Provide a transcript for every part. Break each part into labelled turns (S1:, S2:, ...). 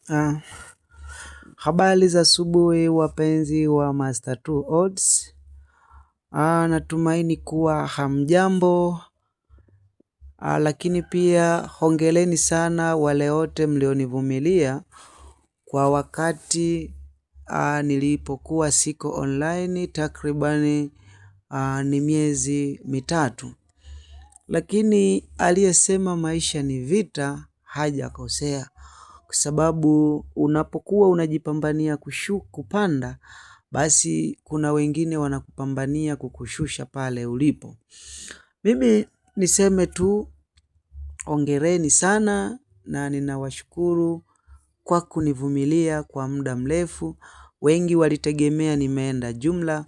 S1: Ah, habari za asubuhi wapenzi wa Master 2 Odds. Natumaini kuwa hamjambo, lakini pia hongereni sana wale wote mlionivumilia kwa wakati nilipokuwa siko online takribani ni miezi mitatu. Lakini aliyesema maisha ni vita hajakosea, kwa sababu unapokuwa unajipambania kupanda, basi kuna wengine wanakupambania kukushusha pale ulipo. Mimi niseme tu hongereni sana, na ninawashukuru kwa kunivumilia kwa muda mrefu. Wengi walitegemea nimeenda jumla,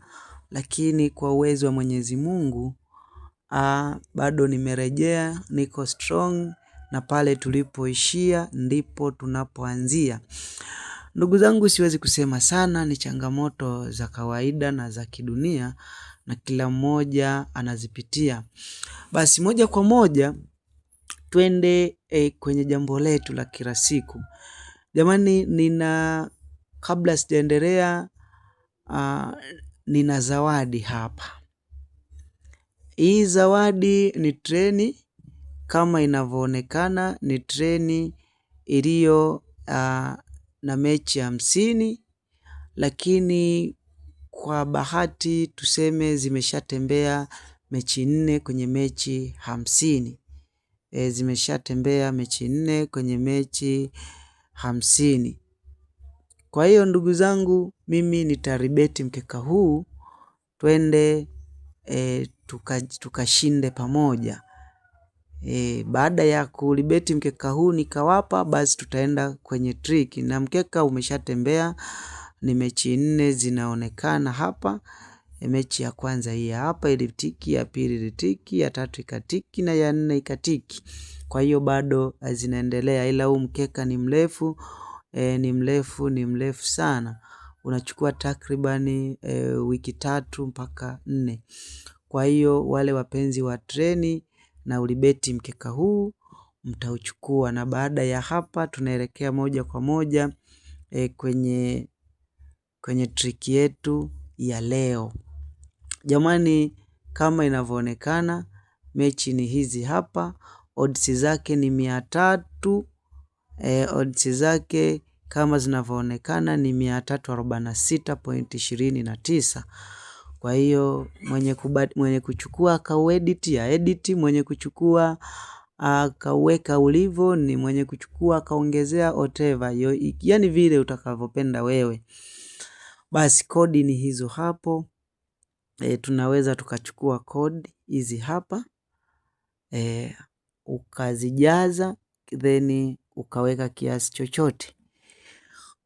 S1: lakini kwa uwezo wa Mwenyezi Mungu bado nimerejea, niko strong, na pale tulipoishia ndipo tunapoanzia. Ndugu zangu, siwezi kusema sana, ni changamoto za kawaida na za kidunia, na kila mmoja anazipitia. Basi moja kwa moja twende kwenye jambo letu la kila siku. Jamani, kabla sijaendelea, nina zawadi hapa. Hii zawadi ni treni, kama inavyoonekana ni treni iliyo na mechi 50, lakini kwa bahati tuseme zimeshatembea mechi 4 kwenye mechi 50. Zimeshatembea mechi 4 kwenye mechi 50. Kwa hiyo ndugu zangu, mimi nitaribeti mkeka huu, twende tukashinde pamoja. Baada ya kulibeti mkeka huu nikawapa, basi tutaenda kwenye trick, na mkeka umeshatembea. Ni mechi 4 zinaonekana hapa. Mechi ya kwanza hii hapa ilitiki, ya pili ilitiki, ya tatu ikatiki, na ya 4 ikatiki. Kwa hiyo bado zinaendelea, ila huu mkeka ni mrefu, ni mrefu sana. Unachukua takribani wiki 3 mpaka 4. Kwa hiyo wale wapenzi wa treni na ulibeti mkeka huu mtauchukua, na baada ya hapa tunaelekea moja kwa moja kwenye trick yetu ya leo. Jamani, kama inavyoonekana mechi ni hizi hapa. Odds zake ni 300. Odds zake kama zinavyoonekana ni 346.29. Kwa hiyo mwenye kuchukua akauedit ya edit, mwenye kuchukua akauweka ulivyo, ni mwenye kuchukua akaongezea whatever, yani vile utakavyopenda wewe. Basi kodi ni hizo hapo. Tunaweza tukachukua kodi hizi hapa, ukazijaza, then ukaweka kiasi chochote.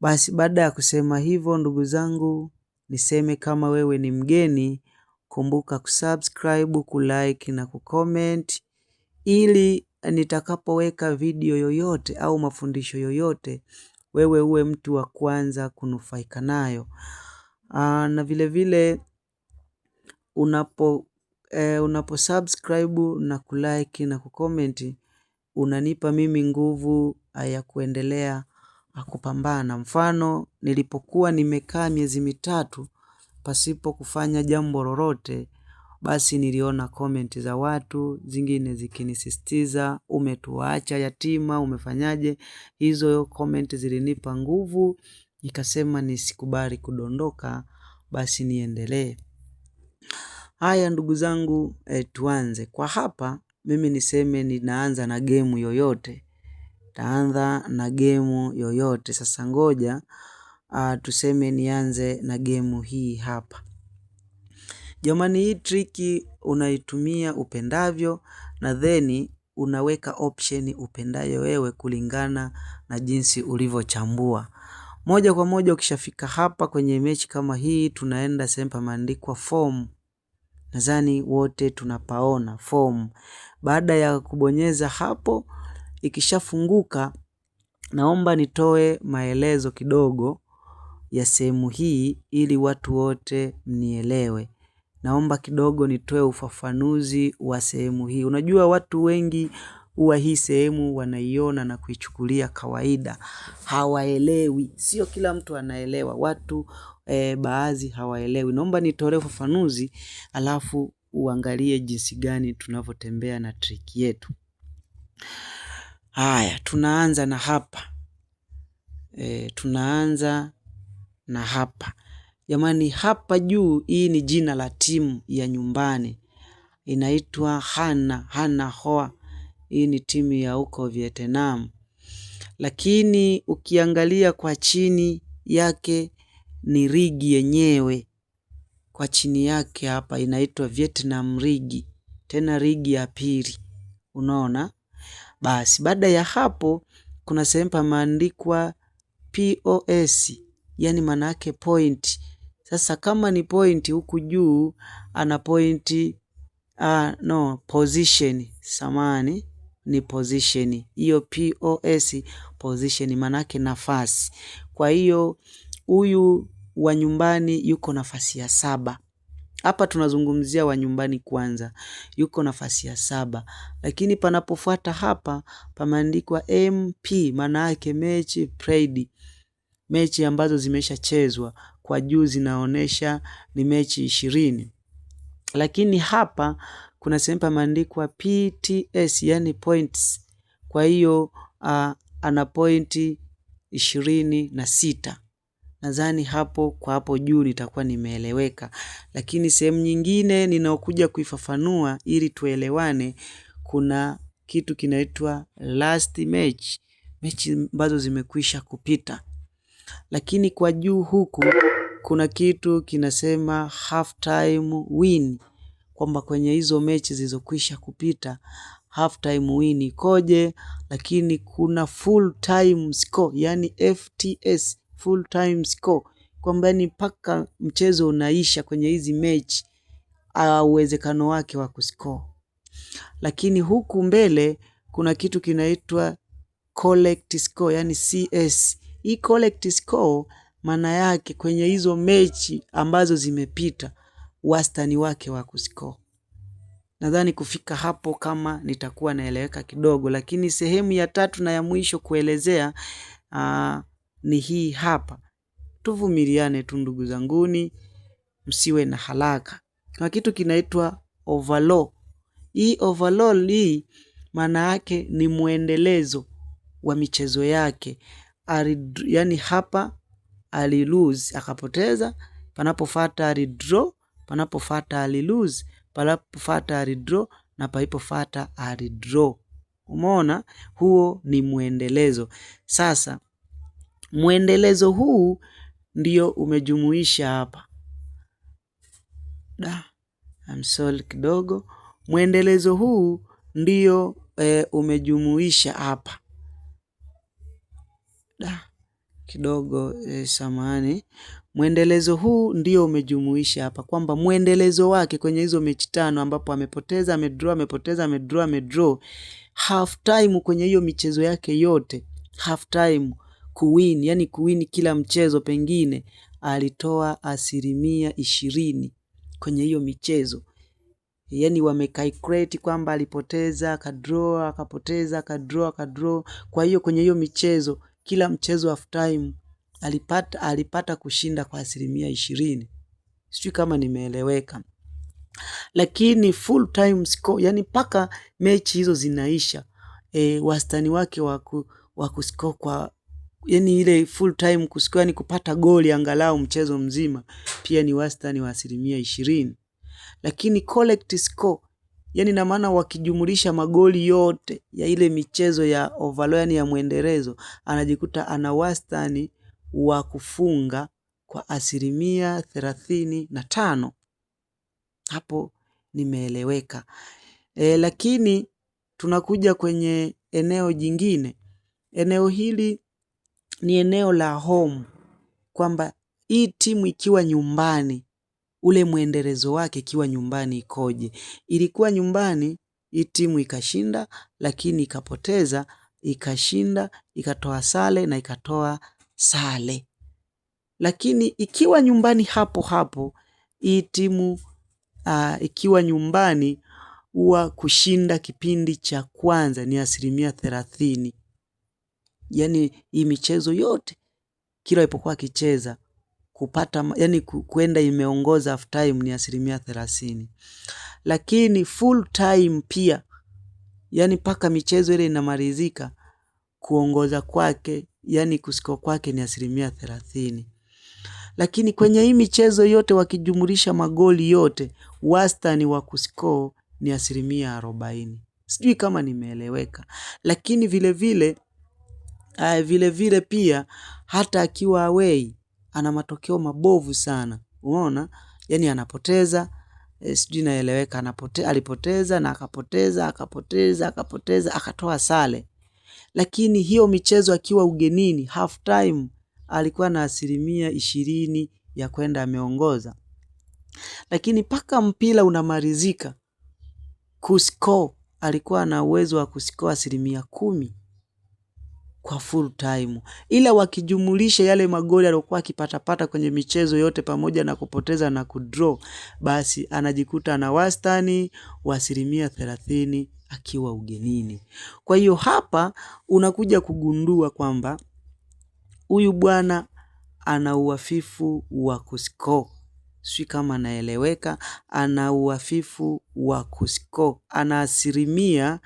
S1: Basi baada ya kusema hivyo, ndugu zangu, niseme kama wewe ni mgeni, kumbuka kusubscribe, kulike na kucomment, ili nitakapoweka video yoyote au mafundisho yoyote, wewe uwe mtu wa kwanza kunufaika nayo. Na vile vile unapo subscribe na kulike na kucomment, unanipa mimi nguvu ya kuendelea kupambana. Mfano, nilipokuwa nimekaa miezi mitatu pasipo kufanya jambo lolote, basi niliona comment za watu zingine zikinisisitiza, umetuacha yatima, umefanyaje. Hizo comment zilinipa nguvu, nikasema nisikubali kudondoka, basi niendelee. Haya ndugu zangu, tuanze. Kwa hapa mimi niseme ninaanza na gemu yoyote. Taanza na gemu yoyote. Sasa ngoja tuseme nianze na gemu hii hapa. Jamani, hii triki unaitumia upendavyo, na then unaweka option upendayo wewe kulingana na jinsi ulivyochambua. Moja kwa moja ukishafika hapa kwenye mechi kama hii, tunaenda sehemu pameandikwa form. Nadhani wote tunapaona form. Baada ya kubonyeza hapo, ikishafunguka, naomba nitoe maelezo kidogo ya sehemu hii ili watu wote mnielewe. Naomba kidogo nitoe ufafanuzi wa sehemu hii. Unajua watu wengi huwa hii sehemu wanaiona na kuichukulia kawaida. Hawaelewi, sio kila mtu anaelewa, watu baadhi hawaelewi. Naomba nitolee ufafanuzi alafu uangalie jinsi gani tunavyotembea na trick yetu. Haya, tunaanza na hapa. Tunaanza na hapa. Jamani, hapa juu hii ni jina la timu ya nyumbani. Inaitwa Hana Hoa. Hii ni timu ya huko Vietnam. Lakini ukiangalia kwa chini yake ni ligi yenyewe. Kwa chini yake hapa inaitwa Vietnam League. Tena ligi ya pili. Unaona? Basi baada ya hapo kuna sehemu pameandikwa POS. Yani maana yake point. Sasa kama ni point huku juu ana point position. Samani ni position. Hiyo POS position maana yake nafasi. Kwa hiyo huyu wa nyumbani yuko nafasi ya 7. Hapa tunazungumzia wa nyumbani kwanza. Yuko nafasi ya 7. Lakini panapofuata hapa pameandikwa MP maana yake match played. Mechi ambazo zimeshachezwa kwa juu zinaonesha ni mechi 20. Lakini hapa kuna sehemu pameandikwa PTS yani points. Kwa hiyo ana pointi 26. Nadhani hapo juu nitakuwa nimeeleweka. Lakini sehemu nyingine ninaokuja kuifafanua ili tuelewane, kuna kitu kinaitwa last match. Mechi ambazo zimekwisha kupita. Lakini kwa juu huku kuna kitu kinasema half time win, kwamba kwenye hizo mechi zilizokwisha kupita half time win ikoje. Lakini kuna full time score yani FTS, full time score, kwamba ni mpaka mchezo unaisha kwenye hizi mechi uwezekano wake wa kuscore. Lakini huku mbele kuna kitu kinaitwa collect score yani CS. Hii collect score maana yake kwenye hizo mechi ambazo zimepita wastani wake wa kuscore. Nadhani kufika hapo kama nitakuwa naeleweka kidogo. Lakini sehemu ya 3 na ya mwisho kuelezea ni hii hapa. Tuvumiliane tu ndugu zanguni, msiwe na haraka. Kuna kitu kinaitwa overall. Hii overall hii maana yake ni muendelezo wa michezo yake. Yani hapa ali lose akapoteza, panapofuata ali draw, panapofuata ali lose, panapofuata ali draw na palipofuata ali draw. Umeona? Huo ni muendelezo. Sasa muendelezo huu ndio umejumuisha hapa. I'm sorry kidogo. Muendelezo huu ndio umejumuisha hapa. Kidogo samahani. Muendelezo huu ndio umejumuisha hapa, kwamba muendelezo wake kwenye hizo mechi 5 ambapo amepoteza, amedraw, amepoteza, amedraw, amedraw, half time kwenye hiyo michezo yake yote, half time kuwin, yani kuwin kila mchezo pengine alitoa 20% kwenye hiyo michezo. Yani wamecalculate kwamba alipoteza, akadraw, akapoteza, akadraw, akadraw. Kwa hiyo kwenye hiyo michezo, kila mchezo half time alipata kushinda kwa 20%. Sijui kama nimeeleweka. Lakini full time score, yani paka mechi hizo zinaisha, wastani wake wa kuscore kwa, yani ile full time kuscore, yani kupata goli angalau mchezo mzima, pia ni wastani wa 20%. Lakini collect score, yani na maana wakijumulisha magoli yote ya ile michezo ya overall, yani ya muendelezo, anajikuta ana wastani wa kufunga kwa 35%. Hapo nimeeleweka. Lakini tunakuja kwenye eneo jingine. Eneo hili ni eneo la home, kwamba hii timu ikiwa nyumbani, ule muendelezo wake ikiwa nyumbani ikoje. Ilikuwa nyumbani hii timu ikashinda, lakini ikapoteza, ikashinda, ikatoa sare na ikatoa sare. Lakini ikiwa nyumbani hapo hapo, hii timu ikiwa nyumbani huwa kushinda kipindi cha kwanza ni 30%. Yani hii michezo yote kila ipokuwa akicheza kupata, yani kwenda imeongoza half time ni 30%. Lakini full time pia, yani paka michezo ile inamalizika, kuongoza kwake, yani kusiko kwake ni 30%. Lakini kwenye hii michezo yote wakijumulisha magoli yote, wastani wa kuscore ni 40%. Sijui kama nimeeleweka. Lakini vile vile pia hata akiwa away ana matokeo mabovu sana. Unaona? Yani anapoteza, sijui naeleweka, alipoteza na akapoteza, akatoa sare. Lakini hiyo michezo akiwa ugenini, half time alikuwa na 20% ya kwenda ameongoza. Lakini paka mpira unamalizika, kuscore alikuwa na uwezo wa kuscore 10% kwa full time. Ila wakijumulisha yale magoli aliyokuwa akipata kwenye michezo yote pamoja na kupoteza na kudraw, basi anajikuta na wastani wa 30% akiwa ugenini. Kwa hiyo hapa unakuja kugundua kwamba huyu bwana ana uhafifu wa kuscore. Sijui kama naeleweka, ana uhafifu wa kuscore. Ana 40%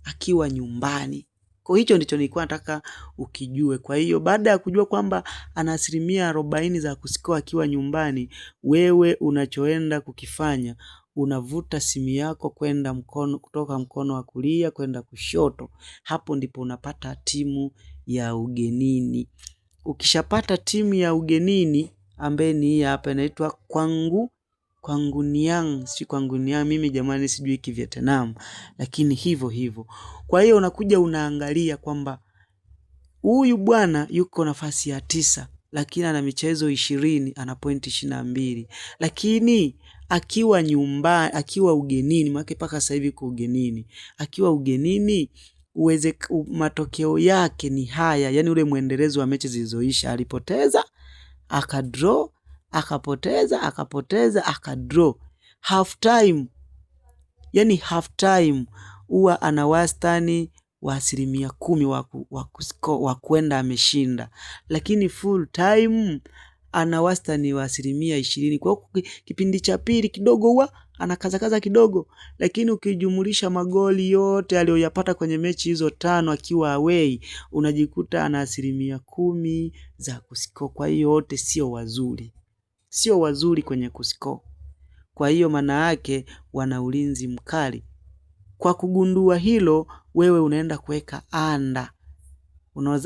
S1: akiwa nyumbani. Kwa hicho ndicho nilikuwa nataka ukijue. Kwa hiyo baada ya kujua kwamba ana 40% za kuscore akiwa nyumbani, wewe unachoenda kukifanya, unavuta simu yako kwenda kutoka mkono wa kulia kwenda kushoto. Hapo ndipo unapata timu ya ugenini. Ukishapata timu ya ugenini ambaye ni hii hapa inaitwa Kwanguniang. Si Kwanguniang, mimi jamani sijui Kivietnam, lakini hivyo. Kwa hiyo unakuja unaangalia kwamba huyu bwana yuko nafasi ya 9, lakini ana michezo 20, ana pointi 22. Lakini akiwa nyumbani, akiwa ugenini, maana paka sasa hivi kwa ugenini, akiwa ugenini matokeo yake ni haya, yani ule muendelezo wa mechi zilizoisha, alipoteza, akadraw, akapoteza, akadraw. Half time, yani half time huwa ana wastani wa 10% wa kwenda ameshinda. Lakini full time ana wastani wa 20%. Kwa hiyo kipindi cha pili kidogo huwa anakaza kidogo, lakini ukijumulisha magoli yote aliyoyapata kwenye mechi hizo 5 akiwa away, unajikuta ana 10% za kuscore. Kwa hiyo wote sio wazuri kwenye kuscore. Kwa hiyo maana yake wana ulinzi mkali. Kwa kugundua hilo, wewe unaenda kuweka anda.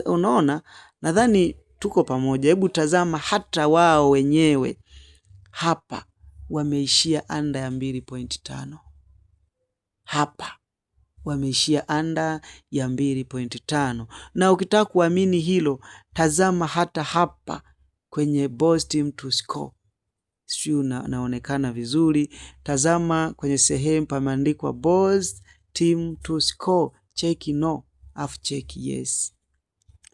S1: Unaona? Nadhani tuko pamoja. Hebu tazama hata wao wenyewe hapa wameishia anda ya 2.5. Hapa wameishia anda ya 2.5. Na ukitaka kuamini hilo, tazama hata hapa kwenye boss team to score. Sio naonekana vizuri. Tazama kwenye sehemu pameandikwa boss team to score. Check no, afu check yes.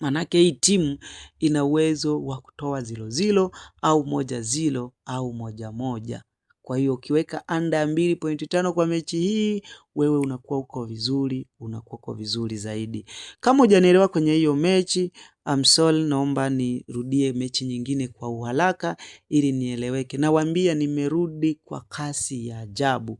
S1: Manake hii timu ina uwezo wa kutoa 0-0 au 1-0 au 1-1. Kwa hiyo ukiweka anda 2.5 kwa mechi hii, wewe unakuwa uko vizuri zaidi. Kama hujanielewa kwenye hiyo mechi, I'm sorry, naomba nirudie mechi nyingine kwa uharaka ili nieleweke. Nawaambia nimerudi kwa kasi ya ajabu.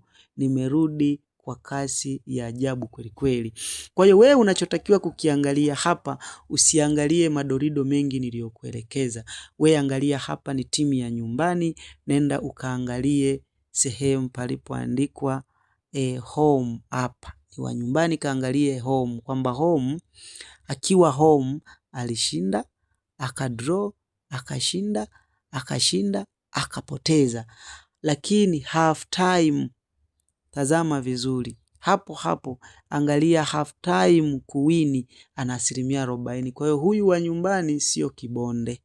S1: Kweli kweli. Kwa hiyo wewe unachotakiwa kukiangalia hapa, usiangalie madorido mengi niliyokuelekeza. Wewe angalia hapa ni timu ya nyumbani, nenda ukaangalie sehemu palipoandikwa home hapa. Ni wa nyumbani, kaangalie home, kwamba home akiwa home alishinda, akadraw, akashinda, akapoteza. Lakini half time, tazama vizuri. Hapo angalia half time kuwini ana 40%. Kwa hiyo huyu wa nyumbani sio kibonde.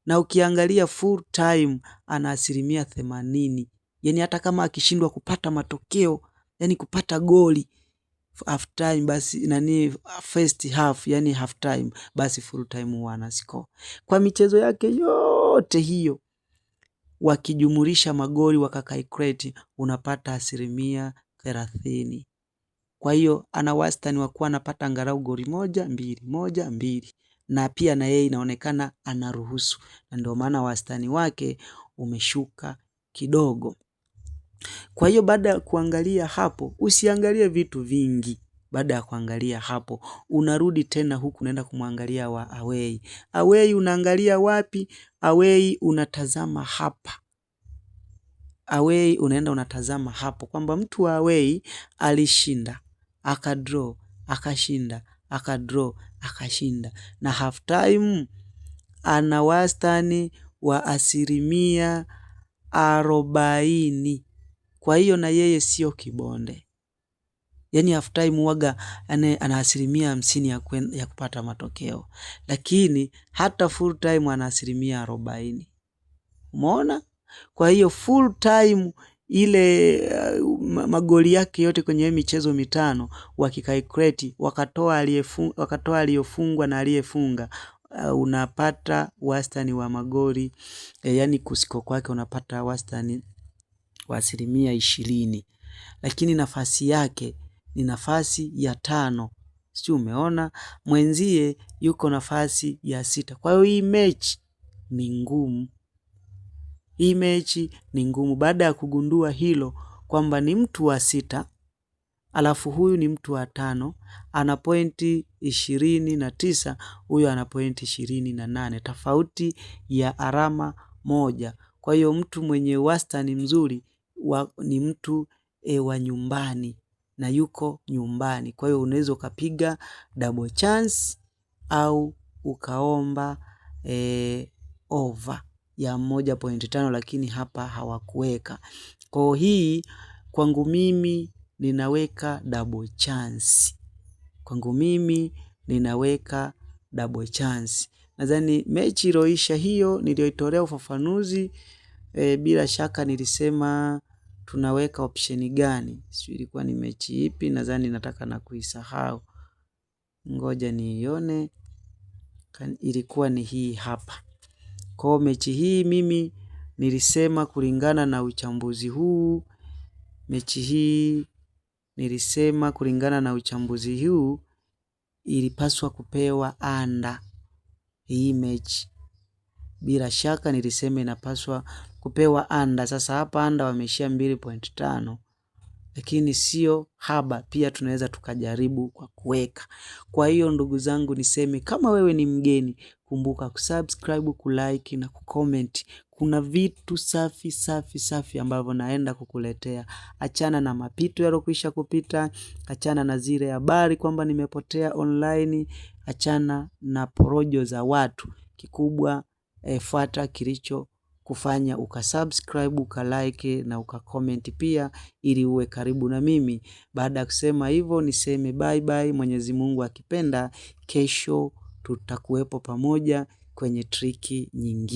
S1: Na ukiangalia full time ana 80%. Yani hata kama akishindwa kupata matokeo, yani kupata goli half time, basi first half, yani half time, basi full time huwa ana score. Kwa michezo yake yote hiyo wakijumulisha magoli wakakalkuleti, unapata 30%. Kwa hiyo ana wastani wa kuwa anapata angalau goli 1-2 na pia na yeye inaonekana anaruhusu, na ndio maana wastani wake umeshuka kidogo. Kwa hiyo baada ya kuangalia hapo, usiangalie vitu vingi. Baada ya kuangalia hapo, unarudi tena huku unaenda kumwangalia wa away. Away unaangalia wapi? Away unatazama hapa. Away unaenda unatazama hapo kwamba mtu wa away alishinda, akadraw, akashinda, akadraw, akashinda, na half time ana wastani wa 40%. Kwa hiyo na yeye sio kibonde. Yaani half time huwaga ana 50% ya kupata matokeo. Lakini hata full time ana 40%. Umeona? Kwa hiyo full time ile magoli yake yote kwenye michezo 5 wakikalkuleti, wakatoa aliyofungwa na aliyefunga, unapata wastani wa magoli, yani kusiko kwake unapata wastani wa 20%. Lakini nafasi yake ni nafasi ya 5. Sio, umeona? Mwenzie yuko nafasi ya 6. Kwa hiyo hii mechi ni ngumu. Hii mechi ni ngumu. Baada ya kugundua hilo kwamba ni mtu wa 6, alafu huyu ni mtu wa 5, ana pointi 29, huyu ana pointi 28, tofauti ya alama 1. Kwa hiyo mtu mwenye wastani mzuri ni mtu wa nyumbani na yuko nyumbani. Kwa hiyo unaweza ukapiga double chance au ukaomba over ya 1.5, lakini hapa hawakuweka. Kwa hii kwangu mimi ninaweka double chance. Kwangu mimi ninaweka double chance. Nadhani mechi iliyoisha hiyo niliyoitolea ufafanuzi, bila shaka nilisema tunaweka option gani. Sio ilikuwa ni mechi ipi, nadhani nataka na kuisahau. Ngoja niione. Ilikuwa ni hii hapa. Kwa mechi hii mimi nilisema kulingana na uchambuzi huu, mechi hii nilisema kulingana na uchambuzi huu ilipaswa kupewa anda. Hii mechi bila shaka nilisema inapaswa kupewa anda. Sasa hapa anda wameishia 2.5, lakini sio haba, pia tunaweza tukajaribu kwa kuweka. Kwa hiyo ndugu zangu, niseme kama wewe ni mgeni, kumbuka kusubscribe, kulike na kucomment. Kuna vitu safi ambavyo naenda kukuletea. Achana na mapito yalokwisha kupita, achana na zile habari kwamba nimepotea online, achana na porojo za watu. Kikubwa fuata kilicho kufanya ukasubscribe, ukalike na ukacomment pia, ili uwe karibu na mimi. Baada ya kusema hivyo, niseme bye bye. Mwenyezi Mungu akipenda, kesho tutakuwepo pamoja kwenye triki nyingine.